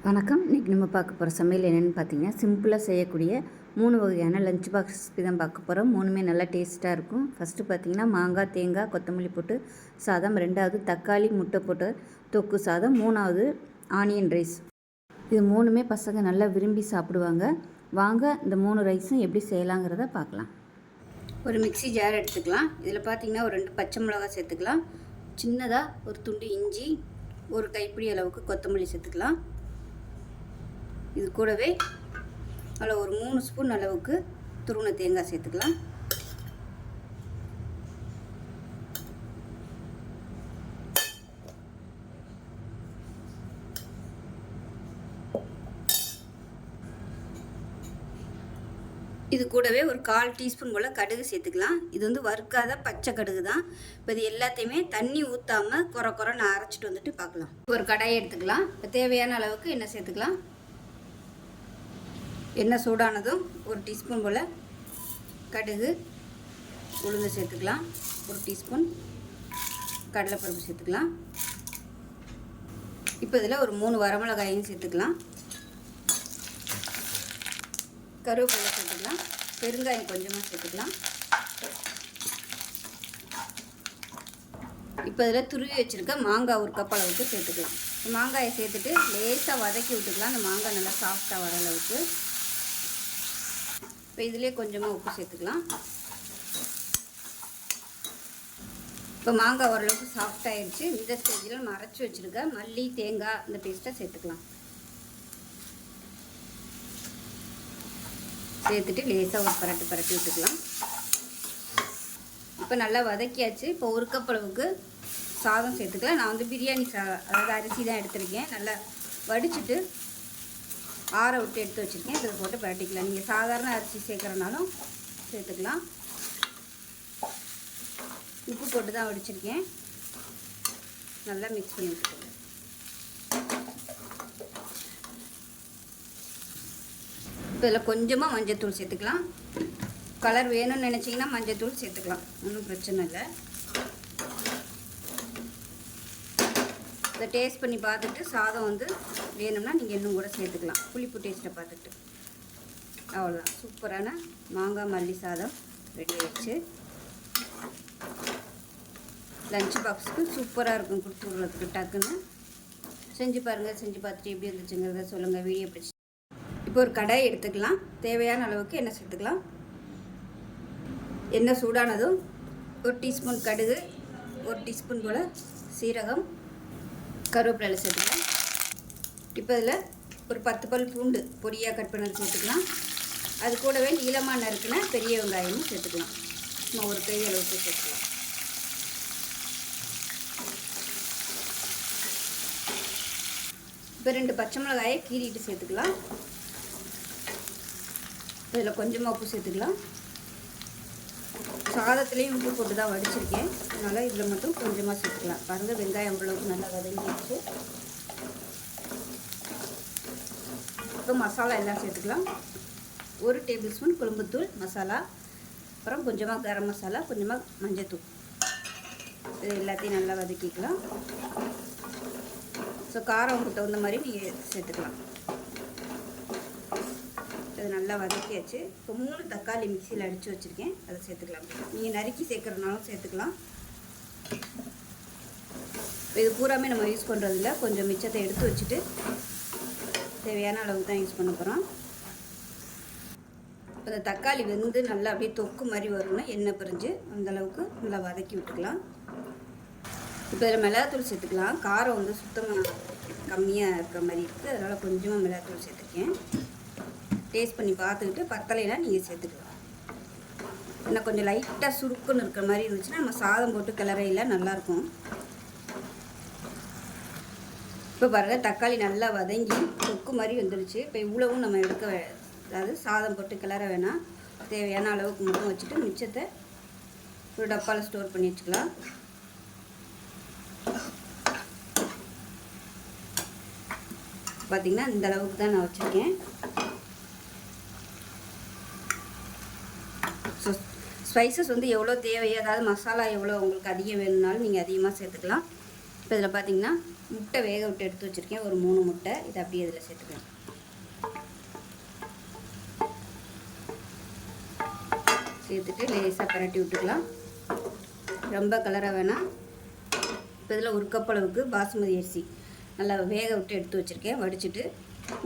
வணக்கம். இன்றைக்கி நம்ம பார்க்க போகிற சமையல் என்னென்னு பார்த்தீங்கன்னா, சிம்பிளாக செய்யக்கூடிய 3 வகையான லஞ்ச் பாக்ஸ் ரெசிபி தான் பார்க்க போகிறோம். 3மே நல்லா டேஸ்ட்டாக இருக்கும். ஃபஸ்ட்டு பார்த்தீங்கன்னா, மாங்காய், தேங்காய், கொத்தமல்லி போட்டு சாதம். 2வது தக்காளி, முட்டை போட்டு தொக்கு சாதம். 3வது ஆனியன் ரைஸ். இது 3மே பசங்க நல்லா விரும்பி சாப்பிடுவாங்க. வாங்க இந்த 3 ரைஸும் எப்படி செய்யலாங்கிறத பார்க்கலாம். ஒரு மிக்ஸி ஜார் எடுத்துக்கலாம். இதில் பார்த்தீங்கன்னா ஒரு 2 பச்சை மிளகாய் சேர்த்துக்கலாம். சின்னதாக ஒரு துண்டு இஞ்சி, ஒரு கைப்பிடி அளவுக்கு கொத்தமல்லி சேர்த்துக்கலாம். இது கூடவே அதில் ஒரு 3 ஸ்பூன் அளவுக்கு துருவின தேங்காய் சேர்த்துக்கலாம். இது கூடவே ஒரு 1/4 டீஸ்பூன் போல் கடுகு சேர்த்துக்கலாம். இது வறுக்காத பச்சை கடுகு தான். இப்போ இது எல்லாத்தையுமே தண்ணி ஊற்றாமல் குறைன்னு அரைச்சிட்டு வந்துட்டு பார்க்கலாம். ஒரு கடாயை எடுத்துக்கலாம். இப்போ தேவையான அளவுக்கு எண்ணெய் சேர்த்துக்கலாம். எண்ணெய் சூடானதும் ஒரு டீஸ்பூன் போல் கடுகு, உளுந்து சேர்த்துக்கலாம். ஒரு டீஸ்பூன் கடலைப்பருப்பு சேர்த்துக்கலாம். இப்போ இதில் ஒரு 3 வரமிளகாயும் சேர்த்துக்கலாம். கருவேப்பிலை சேர்த்துக்கலாம். பெருங்காயம் கொஞ்சமாக சேர்த்துக்கலாம். இப்போ இதில் துருவி வச்சுருக்க மாங்காய் ஒரு கப் அளவுக்கு சேர்த்துக்கலாம். மாங்காயை சேர்த்துட்டு லேசாக வதக்கி விட்டுக்கலாம். அந்த மாங்காய் நல்லா சாஃப்டாக வர அளவுக்கு. இப்போ இதிலே கொஞ்சமாக உப்பு சேர்த்துக்கலாம். இப்போ மாங்காய் ஓரளவுக்கு சாஃப்டாகிடுச்சு. இந்த ஸ்டேஜில் நம்ம அரைச்சி வச்சுருக்க மல்லி, தேங்காய் இந்த பேஸ்ட்டை சேர்த்துக்கலாம். சேர்த்துட்டு லேசாக ஒரு பரட்டி விட்டுக்கலாம். இப்போ நல்லா வதக்கியாச்சு. இப்போ ஒரு கப் அளவுக்கு சாதம் சேர்த்துக்கலாம். நான் பிரியாணி அதாவது அரிசி தான் எடுத்துருக்கேன். நல்லா வடிச்சிட்டு ஆற விட்டு எடுத்து வச்சுருக்கேன். இதில் போட்டு பரட்டிக்கலாம். நீங்கள் சாதாரண அரிசி சேர்க்குறனாலும் சேர்த்துக்கலாம். உப்பு போட்டு தான் வடிச்சிருக்கேன். நல்லா மிக்ஸ் பண்ணி விட்டுக்கோங்க. இப்போ இதில் கொஞ்சமாக மஞ்சள்தூள் சேர்த்துக்கலாம். கலர் வேணும்னு நினச்சிங்கன்னா மஞ்சள்தூள் சேர்த்துக்கலாம். ஒன்றும் பிரச்சனை இல்லை. இதை டேஸ்ட் பண்ணி பார்த்துட்டு சாதம் வேணும்னா நீங்கள் இன்னும் கூட சேர்த்துக்கலாம். புளிப்பு டேஸ்ட்டை பார்த்துட்டு. அவ்வளோதான். சூப்பரான மாங்காய் மல்லி சாதம் ரெடி ஆகிடுச்சு. லஞ்ச் பாக்ஸுக்கு சூப்பராக இருக்கும். கொடுத்து விடுறதுக்கு டக்குன்னு செஞ்சு பாருங்கள். செஞ்சு பார்த்துட்டு எப்படி இருந்துச்சுங்கிறத சொல்லுங்கள். வீடியோ பிடிச்சி இப்போ ஒரு கடாய் எடுத்துக்கலாம். தேவையான அளவுக்கு எண்ணெய் சேர்த்துக்கலாம். எண்ணெய் சூடானதும் ஒரு டீஸ்பூன் கடுகு, ஒரு டீஸ்பூன் போல் சீரகம், கருவேப்பிலை சேர்த்துக்கலாம். இப்போ இதில் ஒரு 10 பல் பூண்டு பொடியாக கட் பண்ணி சேர்த்துக்கலாம். அது கூடவே நீளமாக நறுக்கின பெரிய வெங்காயமும் சேர்த்துக்கலாம். சும்மா ஒரு கை அளவுக்கு சேர்த்துக்கலாம். இப்போ 2 பச்சை மிளகாயை கீறிட்டு சேர்த்துக்கலாம். இதில் கொஞ்சமாக உப்பு சேர்த்துக்கலாம். சாதத்துலேயும் உப்பு போட்டு தான் வடிச்சிருக்கேன். அதனால் இதில் மட்டும் கொஞ்சமாக சேர்த்துக்கலாம். பாருங்கள், வெங்காயம் அவ்வளவுக்கு நல்லா வதங்கிடுச்சு. இப்போ மசாலா எல்லாம் சேர்த்துக்கலாம். 1 டேபிள் ஸ்பூன் குழம்புத்தூள் மசாலா, அப்புறம் கொஞ்சமாக கரம் மசாலா, கொஞ்சமாக மஞ்சள்தூள். இது எல்லாத்தையும் நல்லா வதக்கிக்கலாம். ஸோ காரம் உங்களுக்கு தகுந்த மாதிரி நீங்கள் சேர்த்துக்கலாம். அது நல்லா வதக்கியாச்சு. இப்போ 3 தக்காளி மிக்சியில் அடித்து வச்சுருக்கேன். அதை சேர்த்துக்கலாம். நீங்கள் நறுக்கி சேர்க்குறதுனாலும் சேர்த்துக்கலாம். இது பூராமே நம்ம யூஸ் பண்ணுறதில்ல. கொஞ்சம் மிச்சத்தை எடுத்து வச்சுட்டு தேவையான அளவுக்கு தான் யூஸ் பண்ண போகிறோம். இப்போ இந்த தக்காளி நல்லா அப்படியே தொக்கு மாதிரி வரும்னா எண்ணெய் பிரிஞ்சு அந்தளவுக்கு நல்லா வதக்கி விட்டுக்கலாம். இப்போ இதில் மிளகாத்தூள் சேர்த்துக்கலாம். காரம் சுத்தமாக கம்மியாக இருக்கிற மாதிரி இருக்குது. அதனால் கொஞ்சமாக மிளகாத்தூள் சேர்த்துருக்கேன். டேஸ்ட் பண்ணி பார்த்துக்கிட்டு பத்தலைனா நீங்கள் சேர்த்துக்கலாம். இன்னும் கொஞ்சம் லைட்டாக சுருக்குன்னு இருக்கிற மாதிரி இருந்துச்சுன்னா நம்ம சாதம் போட்டு கிளறையில் நல்லாயிருக்கும். இப்போ பாருங்கள், தக்காளி நல்லா வதங்கி தொக்கு மாதிரி வந்துடுச்சு. இப்போ இவ்வளவும் நம்ம அதாவது சாதம் போட்டு கிளற வேணாம். தேவையான அளவுக்கு மட்டும் வச்சுட்டு மிச்சத்தை ஒரு டப்பாவில் ஸ்டோர் பண்ணி வச்சுக்கலாம். பார்த்திங்கன்னா இந்த அளவுக்கு தான் நான் வச்சுருக்கேன். ஸோ ஸ்பைசஸ் எவ்வளோ தேவையோ, அதாவது மசாலா எவ்வளோ உங்களுக்கு அதிகம் வேணும்னாலும் நீங்கள் அதிகமாக சேர்த்துக்கலாம். இப்போ இதில் பார்த்திங்கன்னா முட்டை வேக விட்டு எடுத்து வச்சுருக்கேன், ஒரு 3 முட்டை. இதை அப்படியே இதில் சேர்த்துக்கிறேன். சேர்த்துட்டு லேசாக பரட்டி விட்டுக்கலாம். ரொம்ப கலராக வேணாம். இப்போ இதில் 1 கப் அளவுக்கு பாசுமதி அரிசி நல்லா வேக விட்டு எடுத்து வச்சுருக்கேன். வடிச்சிட்டு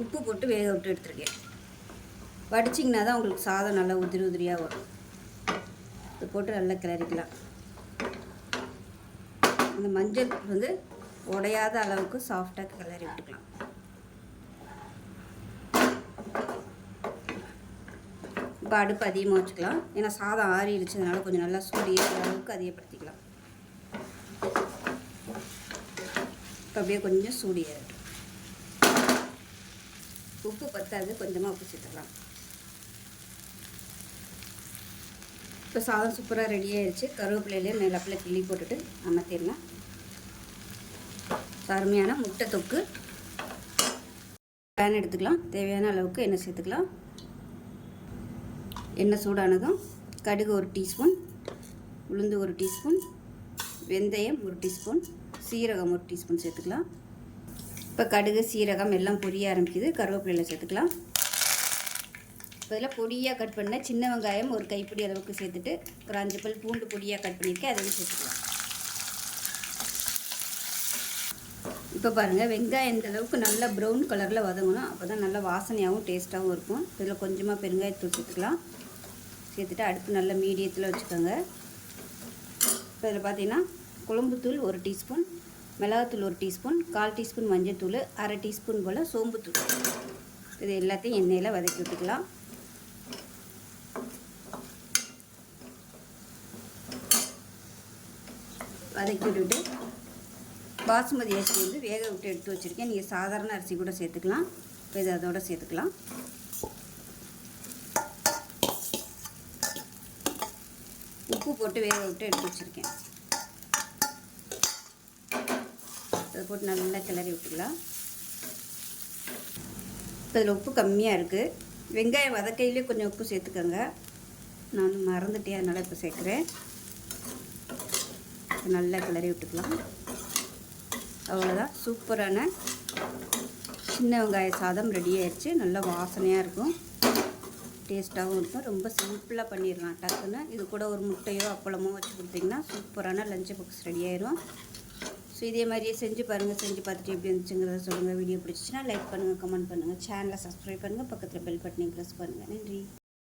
உப்பு போட்டு வேக விட்டு எடுத்துருக்கேன். வடிச்சிங்கன்னா தான் உங்களுக்கு சாதம் நல்லா உதிரி உதிரியாக வரும். இது போட்டு நல்லா கிளறிக்கலாம். இந்த மஞ்சள் வந்து உடையாத அளவுக்கு சாஃப்டாக கிளறி விட்டுக்கலாம். இப்போ அடுப்பு அதிகமாக வச்சுக்கலாம். ஏன்னா சாதம் ஆறிடுச்சதுனால கொஞ்சம் நல்லா சூடு ஏறுற அளவுக்கு அதிகப்படுத்திக்கலாம். இப்போ அப்படியே கொஞ்சம் சூடு ஏறட்டும். உப்பு பத்தாது, கொஞ்சமாக உப்பு சேர்த்துக்கலாம். இப்போ சாதம் சூப்பராக ரெடி ஆகிடுச்சு. கருவேப்பிலையிலே மேலப்பில் கிள்ளி போட்டுட்டு அமர்த்திடலாம். அருமையான முட்டை தொக்கு. பேன் எடுத்துக்கலாம். தேவையான அளவுக்கு எண்ணெய் சேர்த்துக்கலாம். எண்ணெய் சூடானதும் கடுகு 1 டீஸ்பூன், உளுந்து 1 டீஸ்பூன், வெந்தயம் 1 டீஸ்பூன், சீரகம் 1 டீஸ்பூன் சேர்த்துக்கலாம். இப்போ கடுகு சீரகம் எல்லாம் பொரிய ஆரம்பிக்குது. கருவேப்பிலையில் சேர்த்துக்கலாம். இப்போ இதில் பொடியாக கட் பண்ண சின்ன வெங்காயம் 1 கைப்பிடி அளவுக்கு சேர்த்துட்டு ஒரு 5 பல் பூண்டு பொடியாக கட் பண்ணியிருக்கேன், அதையும் சேர்த்துக்கலாம். இப்போ பாருங்கள், வெங்காயம் இந்த அளவுக்கு நல்லா ப்ரௌன் கலரில் வதங்கணும். அப்போ தான் நல்லா வாசனையாகவும் டேஸ்ட்டாகவும் இருக்கும். இதில் கொஞ்சமாக பெருங்காயத்தூள் சேர்த்துக்கலாம். சேர்த்துட்டு அடுப்பு நல்லா மீடியத்தில் வச்சுக்கோங்க. இப்போ இதில் பார்த்தீங்கன்னா குழம்புத்தூள் 1 டீஸ்பூன், மிளகாத்தூள் 1 டீஸ்பூன், 1/4 டீஸ்பூன் மஞ்சள்தூள், 1/2 டீஸ்பூன் போல் சோம்புத்தூள். இது எல்லாத்தையும் எண்ணெயில் வதக்கி விட்டுக்கலாம். வதக்கி விட்டுட்டு பாசுமதி அரிசி வந்து வேக விட்டு எடுத்து வச்சுருக்கேன். நீங்கள் சாதாரண அரிசி கூட சேர்த்துக்கலாம். இப்போ இது அதோடு சேர்த்துக்கலாம். உப்பு போட்டு வேக விட்டு எடுத்து வச்சுருக்கேன். அதை போட்டு நல்லா கிளறி விட்டுக்கலாம். இப்போ இதில் உப்பு கம்மியாக இருக்குது. வெங்காயம் வதக்கையிலே கொஞ்சம் உப்பு சேர்த்துக்கோங்க. நான் மறந்துட்டேன், அதனால் இப்போ சேர்க்குறேன். நல்லா கிளறி விட்டுக்கலாம். அவ்வளோதான், சூப்பரான சின்ன வெங்காய சாதம் ரெடி ஆயிடுச்சு. நல்லா வாசனையாக இருக்கும், டேஸ்ட்டாகவும் இருக்கும். ரொம்ப சிம்பிளாக பண்ணிடலாம் டக்குன்னு. இது கூட ஒரு முட்டையோ அப்பளமோ வச்சு கொடுத்தீங்கன்னா சூப்பரான லஞ்ச் பாக்ஸ் ரெடி ஆயிடும். ஸோ இதே மாதிரியே செஞ்சு பாருங்கள். செஞ்சு பார்த்துட்டு எப்படி இருந்துச்சுங்கிறத சொல்லுங்கள். வீடியோ பிடிச்சிச்சின்னா லைக் பண்ணுங்கள், கமெண்ட் பண்ணுங்கள், சேனலை சப்ஸ்கிரைப் பண்ணுங்கள், பக்கத்தில் பெல் பட்டனையும் ப்ரெஸ் பண்ணுங்கள். நன்றி.